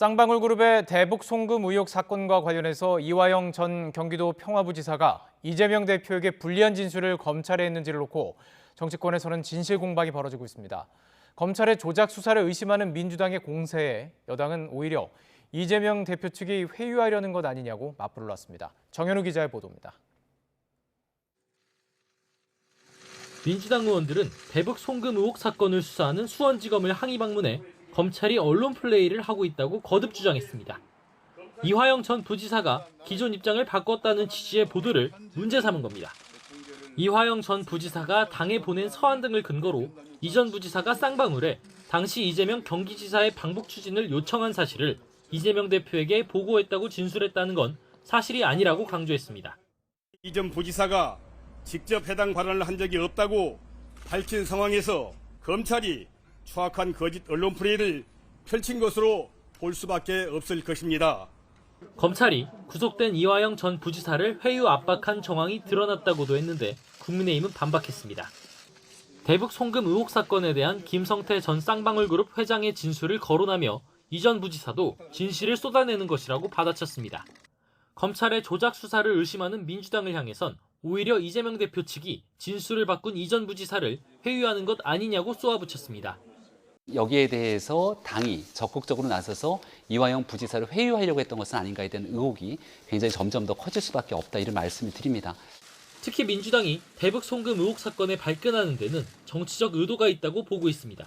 쌍방울그룹의 대북 송금 의혹 사건과 관련해서 이화영 전 경기도 평화부지사가 이재명 대표에게 불리한 진술을 검찰에 했는지를 놓고 정치권에서는 진실 공방이 벌어지고 있습니다. 검찰의 조작 수사를 의심하는 민주당의 공세에 여당은 오히려 이재명 대표 측이 회유하려는 것 아니냐고 맞불을 놨습니다. 정현우 기자의 보도입니다. 민주당 의원들은 대북 송금 의혹 사건을 수사하는 수원지검을 항의 방문해 검찰이 언론 플레이를 하고 있다고 거듭 주장했습니다. 이화영 전 부지사가 기존 입장을 바꿨다는 취지의 보도를 문제 삼은 겁니다. 이화영 전 부지사가 당에 보낸 서한 등을 근거로 이 전 부지사가 쌍방울에 당시 이재명 경기지사의 방북 추진을 요청한 사실을 이재명 대표에게 보고했다고 진술했다는 건 사실이 아니라고 강조했습니다. 이 전 부지사가 직접 해당 발언을 한 적이 없다고 밝힌 상황에서 검찰이 추악한 거짓 언론 플레이를 펼친 것으로 볼 수밖에 없을 것입니다. 검찰이 구속된 이화영 전 부지사를 회유 압박한 정황이 드러났다고도 했는데 국민의힘은 반박했습니다. 대북 송금 의혹 사건에 대한 김성태 전 쌍방울그룹 회장의 진술을 거론하며 이 전 부지사도 진실을 쏟아내는 것이라고 받아쳤습니다. 검찰의 조작 수사를 의심하는 민주당을 향해선 오히려 이재명 대표 측이 진술을 바꾼 이 전 부지사를 회유하는 것 아니냐고 쏘아붙였습니다. 여기에 대해서 당이 적극적으로 나서서 이화영 부지사를 회유하려고 했던 것은 아닌가에 대한 의혹이 굉장히 점점 더 커질 수밖에 없다, 이런 말씀을 드립니다. 특히 민주당이 대북 송금 의혹 사건에 발끈하는 데는 정치적 의도가 있다고 보고 있습니다.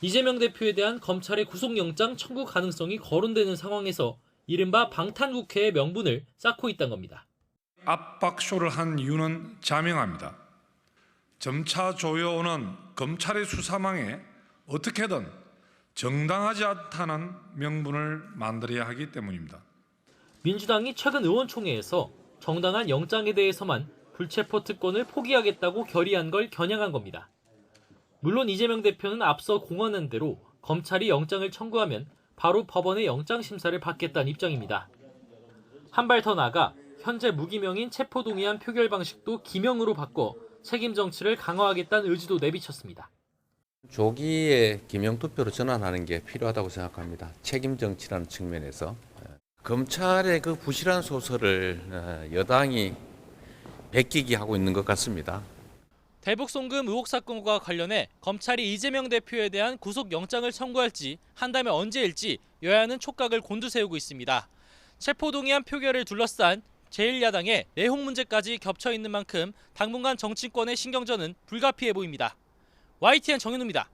이재명 대표에 대한 검찰의 구속영장 청구 가능성이 거론되는 상황에서 이른바 방탄국회의 명분을 쌓고 있다는 겁니다. 압박쇼를 한 이유는 자명합니다. 점차 조여오는 검찰의 수사망에 어떻게든 정당하지 않다는 명분을 만들어야 하기 때문입니다. 민주당이 최근 의원총회에서 정당한 영장에 대해서만 불체포 특권을 포기하겠다고 결의한 걸 겨냥한 겁니다. 물론 이재명 대표는 앞서 공언한 대로 검찰이 영장을 청구하면 바로 법원의 영장 심사를 받겠다는 입장입니다. 한 발 더 나아가 현재 무기명인 체포동의안 표결 방식도 기명으로 바꿔 책임 정치를 강화하겠다는 의지도 내비쳤습니다. 조기에 기명투표로 전환하는 게 필요하다고 생각합니다. 책임 정치라는 측면에서 검찰의 그 부실한 소설을 여당이 베끼기 하고 있는 것 같습니다. 대북 송금 의혹 사건과 관련해 검찰이 이재명 대표에 대한 구속영장을 청구할지 한다면 언제일지 여야는 촉각을 곤두세우고 있습니다. 체포동의안 표결을 둘러싼 제1야당의 내홍 문제까지 겹쳐 있는 만큼 당분간 정치권의 신경전은 불가피해 보입니다. YTN 정현우입니다.